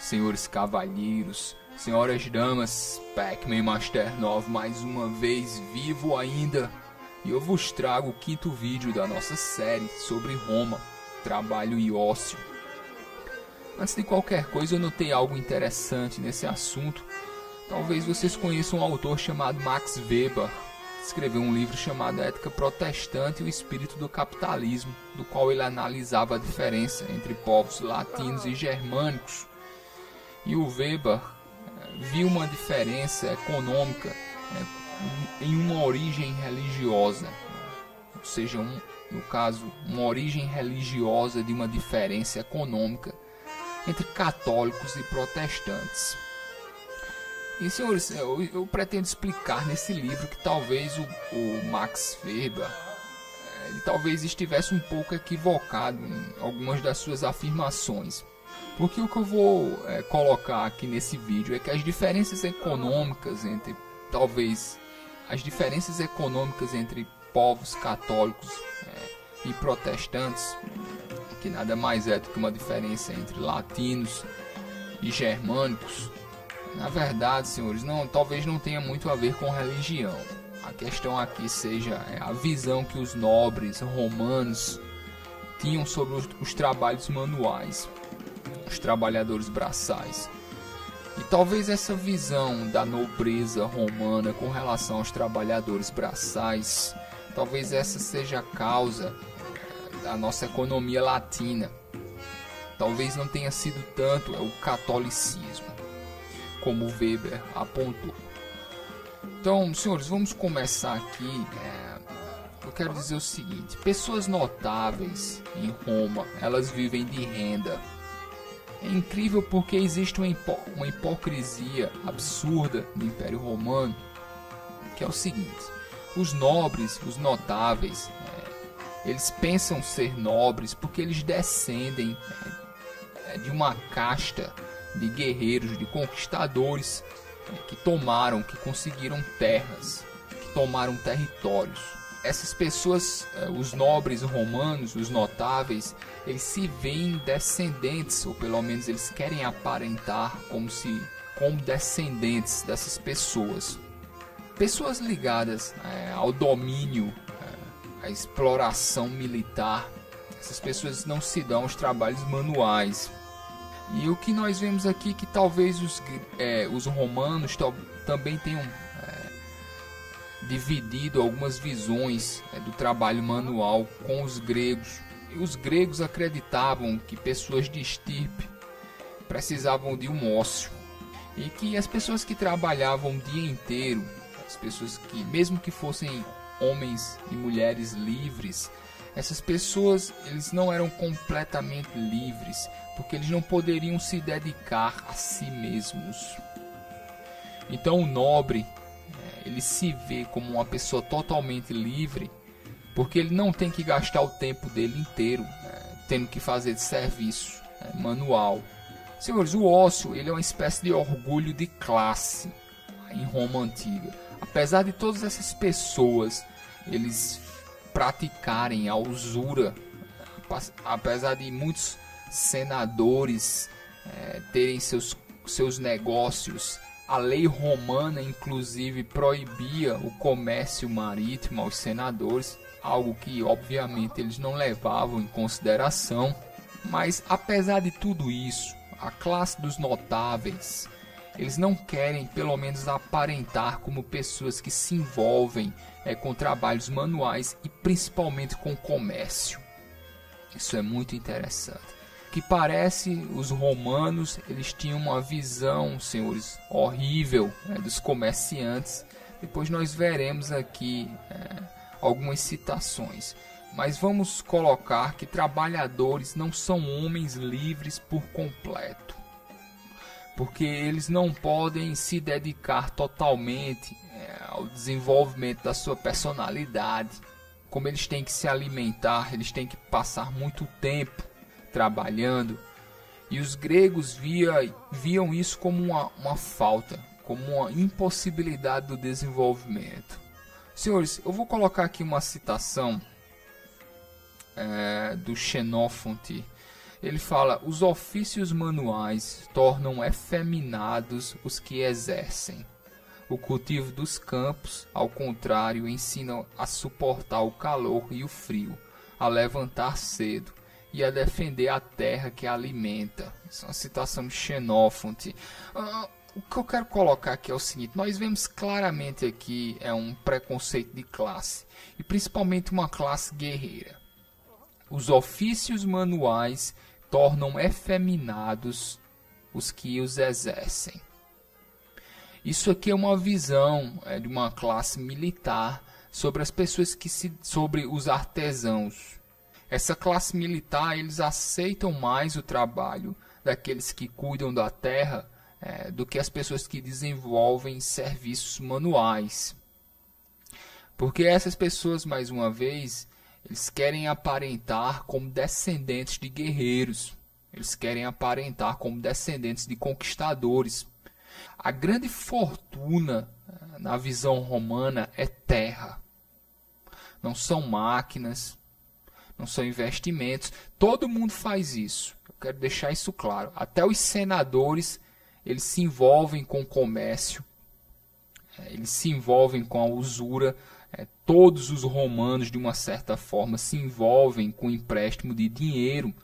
senhores cavalheiros, senhoras damas, Pac-Man Master 9 mais uma vez vivo ainda, e eu vos trago o quinto vídeo da nossa série sobre Roma, trabalho e ócio. Antes de qualquer coisa, eu notei algo interessante nesse assunto. Talvez vocês conheçam um autor chamado Max Weber, que escreveu um livro chamado Ética Protestante e o Espírito do Capitalismo, do qual ele analisava a diferença entre povos latinos e germânicos. E o Weber viu uma diferença econômica em uma origem religiosa, ou seja, no caso, uma origem religiosa de uma diferença econômica entre católicos e protestantes. E senhores, eu pretendo explicar nesse livro que talvez o Max Weber ele talvez estivesse um pouco equivocado em algumas das suas afirmações. Porque o que eu vou colocar aqui nesse vídeo é que as diferenças econômicas entre, talvez, as diferenças econômicas entre povos católicos e protestantes, que nada mais é do que uma diferença entre latinos e germânicos, na verdade, senhores, talvez não tenha muito a ver com religião. A questão aqui seja a visão que os nobres romanos tinham sobre os trabalhos manuais, os trabalhadores braçais. E talvez essa visão da nobreza romana com relação aos trabalhadores braçais, talvez essa seja a causa da nossa economia latina. Talvez não tenha sido tanto o catolicismo, como Weber apontou. Então, senhores, vamos começar aqui. Eu quero dizer o seguinte: pessoas notáveis em Roma, elas vivem de renda. É incrível porque existe uma hipocrisia absurda no Império Romano, que é o seguinte: os nobres, os notáveis, eles pensam ser nobres porque eles descendem de uma casta de guerreiros, de conquistadores que conseguiram terras, que tomaram territórios. Essas pessoas, os nobres romanos, os notáveis, eles se veem descendentes, ou pelo menos eles querem aparentar como descendentes dessas pessoas. Pessoas ligadas ao domínio, à exploração militar. Essas pessoas não se dão aos trabalhos manuais. E o que nós vemos aqui é que talvez os romanos também tenham dividido algumas visões do trabalho manual com os gregos. E os gregos acreditavam que pessoas de estirpe precisavam de um ócio. E que as pessoas que trabalhavam o dia inteiro, as pessoas que, mesmo que fossem homens e mulheres livres, essas pessoas eles não eram completamente livres, porque eles não poderiam se dedicar a si mesmos. Então o nobre, ele se vê como uma pessoa totalmente livre, porque ele não tem que gastar o tempo dele inteiro tendo que fazer de serviço manual. Senhores, o ócio ele é uma espécie de orgulho de classe em Roma antiga. Apesar de todas essas pessoas eles praticarem a usura, apesar de muitos senadores terem seus negócios, a lei romana inclusive proibia o comércio marítimo aos senadores, algo que obviamente eles não levavam em consideração. Mas apesar de tudo isso, a classe dos notáveis, eles não querem pelo menos aparentar como pessoas que se envolvem com trabalhos manuais e principalmente com comércio. Isso é muito interessante. Que parece, os romanos eles tinham uma visão, senhores, horrível dos comerciantes. Depois nós veremos aqui algumas citações. Mas vamos colocar que trabalhadores não são homens livres por completo, porque eles não podem se dedicar totalmente ao desenvolvimento da sua personalidade. Como eles têm que se alimentar, eles têm que passar muito tempo trabalhando. E os gregos viam isso como uma falta, como uma impossibilidade do desenvolvimento. Senhores, eu vou colocar aqui uma citação do Xenófonte. Ele fala: os ofícios manuais tornam efeminados os que exercem. O cultivo dos campos, ao contrário, ensina a suportar o calor e o frio, a levantar cedo e a defender a terra que a alimenta. Isso é uma citação de Xenófonte. O que eu quero colocar aqui é o seguinte: nós vemos claramente aqui um preconceito de classe, e principalmente uma classe guerreira. Os ofícios manuais tornam efeminados os que os exercem. Isso aqui é uma visão de uma classe militar sobre as pessoas sobre os artesãos. Essa classe militar, eles aceitam mais o trabalho daqueles que cuidam da terra do que as pessoas que desenvolvem serviços manuais. Porque essas pessoas, mais uma vez, eles querem aparentar como descendentes de guerreiros. Eles querem aparentar como descendentes de conquistadores. A grande fortuna na visão romana é terra. Não são máquinas, não são investimentos. Todo mundo faz isso. Eu quero deixar isso claro. Até os senadores, eles se envolvem com o comércio. Eles se envolvem com a usura. Todos os romanos, de uma certa forma, se envolvem com o empréstimo de dinheiro.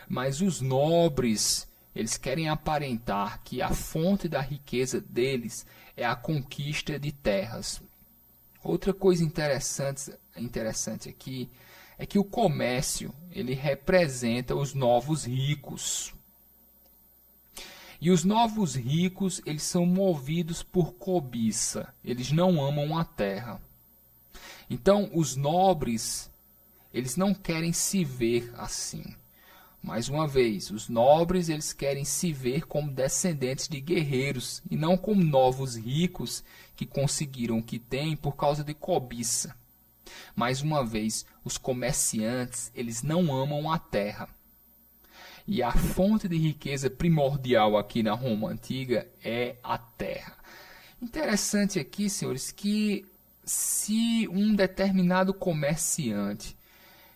Mas os nobres, eles querem aparentar que a fonte da riqueza deles é a conquista de terras. Outra coisa interessante aqui é que o comércio, ele representa os novos ricos. E os novos ricos, eles são movidos por cobiça. Eles não amam a terra. Então, os nobres, eles não querem se ver assim. Mais uma vez, os nobres, eles querem se ver como descendentes de guerreiros e não como novos ricos que conseguiram o que têm por causa de cobiça. Mais uma vez, os comerciantes, eles não amam a terra. E a fonte de riqueza primordial aqui na Roma Antiga é a terra. Interessante aqui, senhores, que se um determinado comerciante,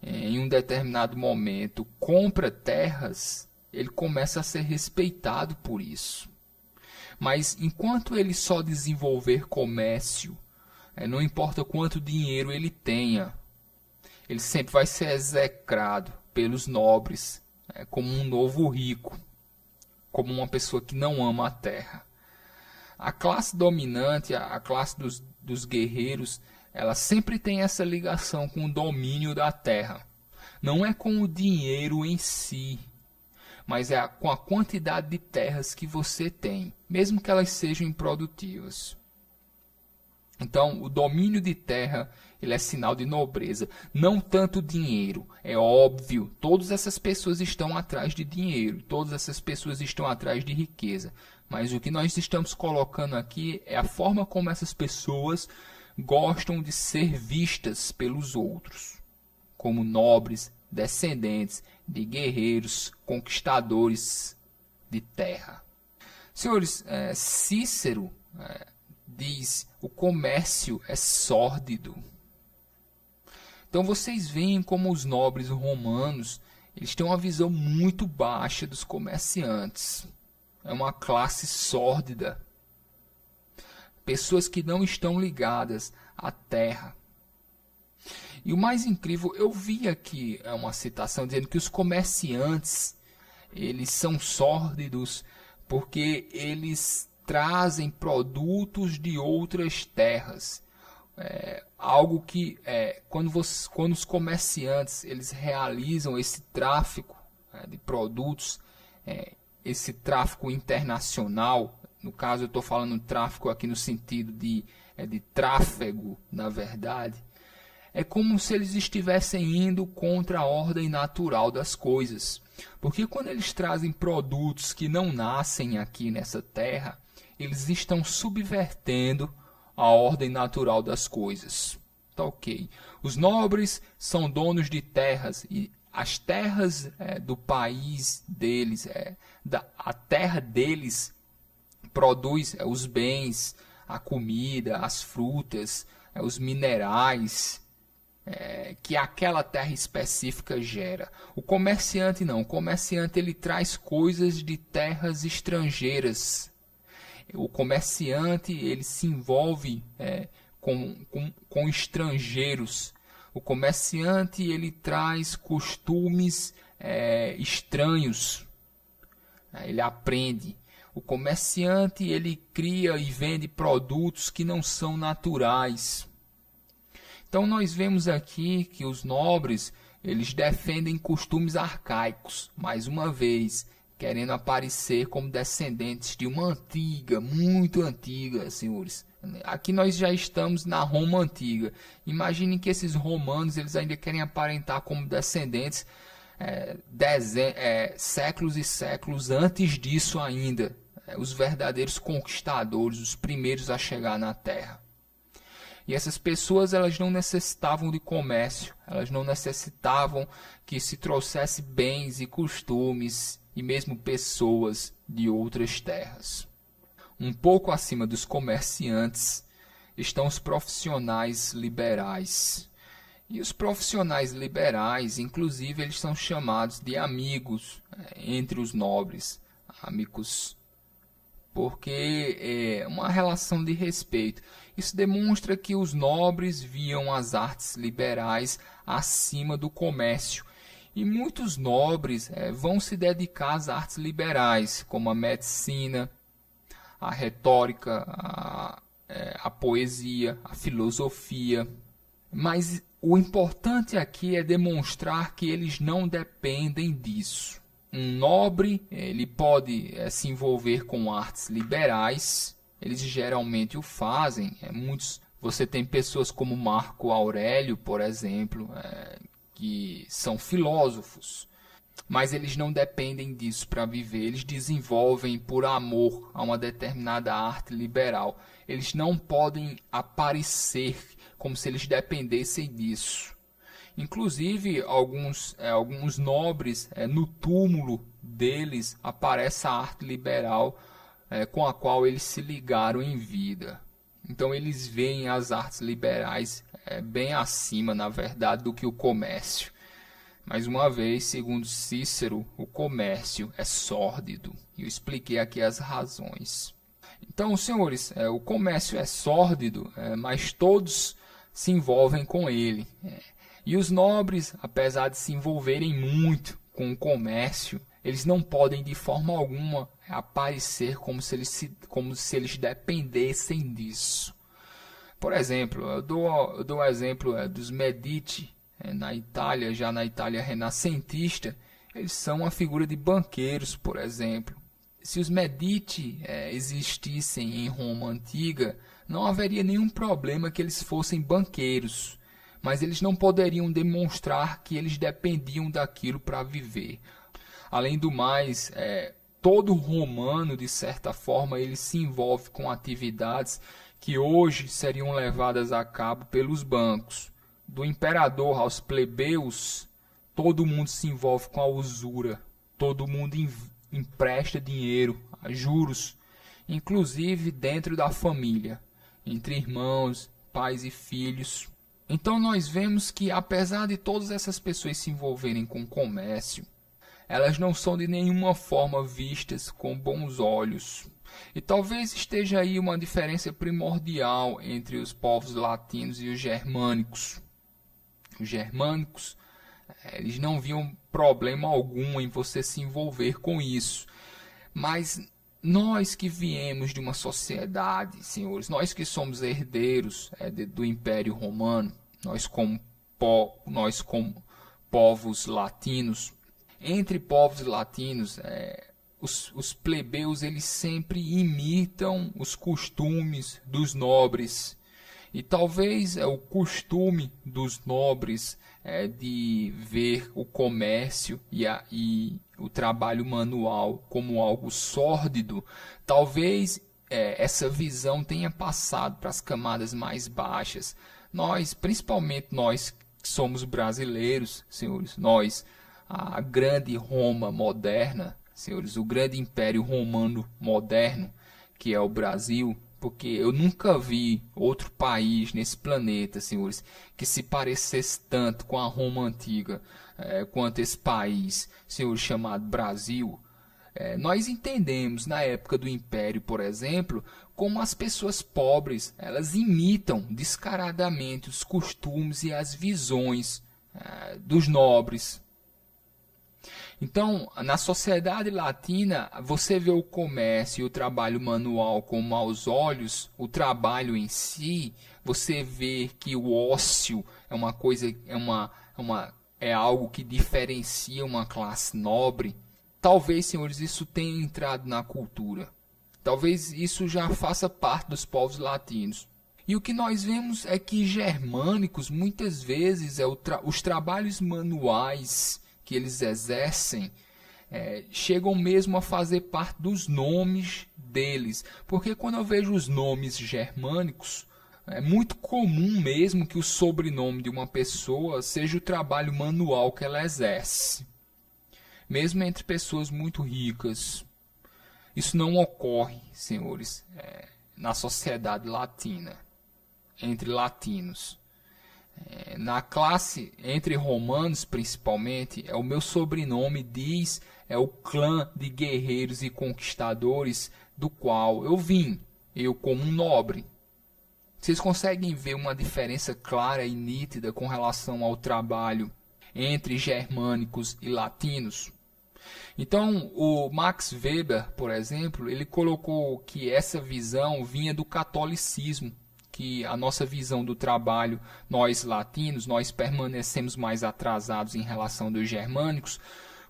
em um determinado momento, compra terras, ele começa a ser respeitado por isso. Mas enquanto ele só desenvolver comércio, não importa quanto dinheiro ele tenha, ele sempre vai ser execrado pelos nobres, como um novo rico, como uma pessoa que não ama a terra. A classe dominante, a classe dos guerreiros, ela sempre tem essa ligação com o domínio da terra. Não é com o dinheiro em si, mas é com a quantidade de terras que você tem, mesmo que elas sejam improdutivas. Então, o domínio de terra, ele é sinal de nobreza, não tanto dinheiro. É óbvio, todas essas pessoas estão atrás de dinheiro, todas essas pessoas estão atrás de riqueza. Mas o que nós estamos colocando aqui é a forma como essas pessoas gostam de ser vistas pelos outros, como nobres, descendentes de guerreiros, conquistadores de terra. Senhores, Cícero diz: o comércio é sórdido. Então vocês veem como os nobres romanos, eles têm uma visão muito baixa dos comerciantes. É uma classe sórdida. Pessoas que não estão ligadas à terra. E o mais incrível, eu vi aqui uma citação dizendo que os comerciantes, eles são sórdidos porque eles trazem produtos de outras terras. Algo que, quando os comerciantes eles realizam esse tráfico de produtos, esse tráfico internacional, no caso eu estou falando tráfico aqui no sentido de tráfego, na verdade, é como se eles estivessem indo contra a ordem natural das coisas. Porque quando eles trazem produtos que não nascem aqui nessa terra, eles estão subvertendo a ordem natural das coisas. Tá ok. Os nobres são donos de terras e as terras do país deles, a terra deles produz os bens, a comida, as frutas, os minerais. que aquela terra específica gera. O comerciante não. O comerciante ele traz coisas de terras estrangeiras. O comerciante ele se envolve com estrangeiros. O comerciante ele traz costumes estranhos. Ele aprende. O comerciante ele cria e vende produtos que não são naturais. Então nós vemos aqui que os nobres eles defendem costumes arcaicos, mais uma vez, querendo aparecer como descendentes de uma antiga, muito antiga, senhores. Aqui nós já estamos na Roma antiga. Imaginem que esses romanos eles ainda querem aparentar como descendentes séculos e séculos antes disso ainda. Os verdadeiros conquistadores, os primeiros a chegar na terra. E essas pessoas elas não necessitavam de comércio, elas não necessitavam que se trouxesse bens e costumes e mesmo pessoas de outras terras. Um pouco acima dos comerciantes estão os profissionais liberais. E os profissionais liberais, inclusive, eles são chamados de amigos entre os nobres, amigos, porque é uma relação de respeito. Isso demonstra que os nobres viam as artes liberais acima do comércio. E muitos nobres vão se dedicar às artes liberais, como a medicina, a retórica, a poesia, a filosofia. Mas o importante aqui é demonstrar que eles não dependem disso. Um nobre ele pode se envolver com artes liberais, eles geralmente o fazem. Você tem pessoas como Marco Aurélio, por exemplo, que são filósofos, mas eles não dependem disso para viver. Eles desenvolvem por amor a uma determinada arte liberal. Eles não podem aparecer como se eles dependessem disso. Inclusive, alguns nobres, no túmulo deles, aparece a arte liberal com a qual eles se ligaram em vida. Então, eles veem as artes liberais bem acima, na verdade, do que o comércio. Mais uma vez, segundo Cícero, o comércio é sórdido. E eu expliquei aqui as razões. Então, senhores, o comércio é sórdido, mas todos se envolvem com ele. E os nobres, apesar de se envolverem muito com o comércio, eles não podem de forma alguma aparecer como se eles dependessem disso. Por exemplo, eu dou o exemplo dos Medici, na Itália, já na Itália renascentista, eles são uma figura de banqueiros, por exemplo. Se os Medici existissem em Roma antiga, não haveria nenhum problema que eles fossem banqueiros, mas eles não poderiam demonstrar que eles dependiam daquilo para viver. Além do mais, todo romano, de certa forma, ele se envolve com atividades que hoje seriam levadas a cabo pelos bancos. Do imperador aos plebeus, todo mundo se envolve com a usura, todo mundo empresta dinheiro a juros, inclusive dentro da família, entre irmãos, pais e filhos. Então nós vemos que, apesar de todas essas pessoas se envolverem com comércio, elas não são de nenhuma forma vistas com bons olhos. E talvez esteja aí uma diferença primordial entre os povos latinos e os germânicos. Os germânicos, eles não viam problema algum em você se envolver com isso. Mas nós que viemos de uma sociedade, senhores, nós que somos herdeiros do Império Romano, nós como povos latinos, entre povos latinos, os plebeus eles sempre imitam os costumes dos nobres. E talvez o costume dos nobres de ver o comércio e o trabalho manual como algo sórdido, talvez essa visão tenha passado para as camadas mais baixas. Nós, principalmente nós que somos brasileiros, senhores, a grande Roma moderna, senhores, o grande Império Romano moderno, que é o Brasil, porque eu nunca vi outro país nesse planeta, senhores, que se parecesse tanto com a Roma antiga, quanto esse país, senhores, chamado Brasil. Nós entendemos na época do Império, por exemplo, como as pessoas pobres elas imitam descaradamente os costumes e as visões dos nobres. Então, na sociedade latina, você vê o comércio e o trabalho manual com maus olhos, o trabalho em si, você vê que o ócio é uma coisa, é algo que diferencia uma classe nobre. Talvez, senhores, isso tenha entrado na cultura. Talvez isso já faça parte dos povos latinos. E o que nós vemos é que germânicos, muitas vezes, os trabalhos manuais que eles exercem, chegam mesmo a fazer parte dos nomes deles. Porque quando eu vejo os nomes germânicos, é muito comum mesmo que o sobrenome de uma pessoa seja o trabalho manual que ela exerce. Mesmo entre pessoas muito ricas. Isso não ocorre, senhores, na sociedade latina, entre latinos. Na classe, entre romanos principalmente, o meu sobrenome diz, é o clã de guerreiros e conquistadores do qual eu vim, eu como um nobre. Vocês conseguem ver uma diferença clara e nítida com relação ao trabalho entre germânicos e latinos? Então, o Max Weber, por exemplo, ele colocou que essa visão vinha do catolicismo, que a nossa visão do trabalho, nós latinos, nós permanecemos mais atrasados em relação dos germânicos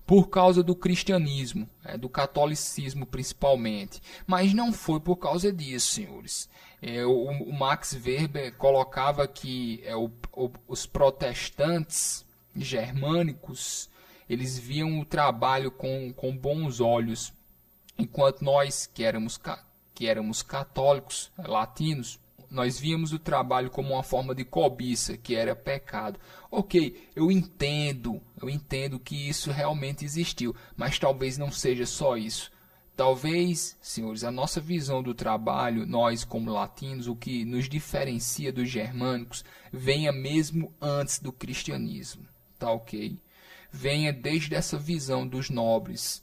por causa do cristianismo, do catolicismo principalmente. Mas não foi por causa disso, senhores. O Max Weber colocava que os protestantes germânicos, eles viam o trabalho com bons olhos, enquanto nós, que éramos católicos, latinos, nós víamos o trabalho como uma forma de cobiça, que era pecado. Ok, eu entendo que isso realmente existiu, mas talvez não seja só isso. Talvez, senhores, a nossa visão do trabalho, nós como latinos, o que nos diferencia dos germânicos, venha mesmo antes do cristianismo, tá ok? Venha desde essa visão dos nobres,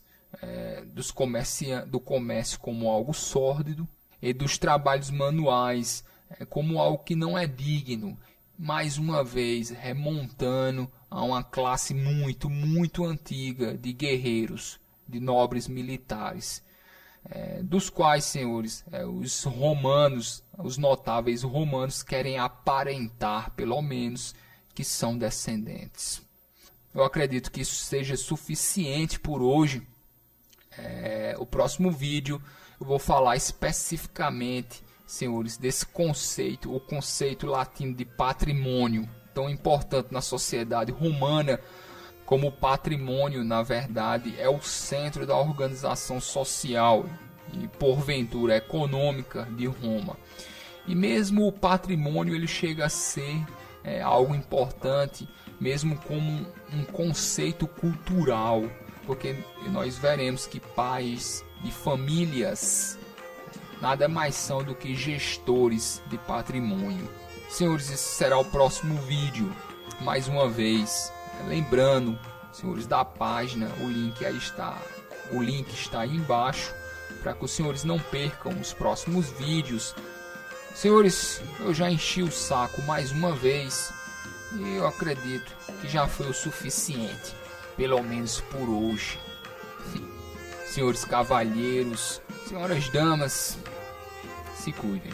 do comércio como algo sórdido, e dos trabalhos manuais como algo que não é digno, mais uma vez remontando a uma classe muito, muito antiga de guerreiros, de nobres militares, dos quais, senhores, os romanos, os notáveis romanos querem aparentar, pelo menos, que são descendentes. Eu acredito que isso seja suficiente por hoje. O próximo vídeo eu vou falar especificamente, senhores, desse conceito, o conceito latino de patrimônio, tão importante na sociedade romana, como o patrimônio, na verdade, é o centro da organização social e, porventura, econômica de Roma. E mesmo o patrimônio ele chega a ser algo importante, mesmo como um conceito cultural, porque nós veremos que pais de famílias nada mais são do que gestores de patrimônio. Senhores, esse será o próximo vídeo. Mais uma vez, lembrando, senhores, da página, o link está aí embaixo, para que os senhores não percam os próximos vídeos. Senhores, eu já enchi o saco mais uma vez e eu acredito que já foi o suficiente, pelo menos por hoje. Senhores cavalheiros, senhoras damas, se cuidem.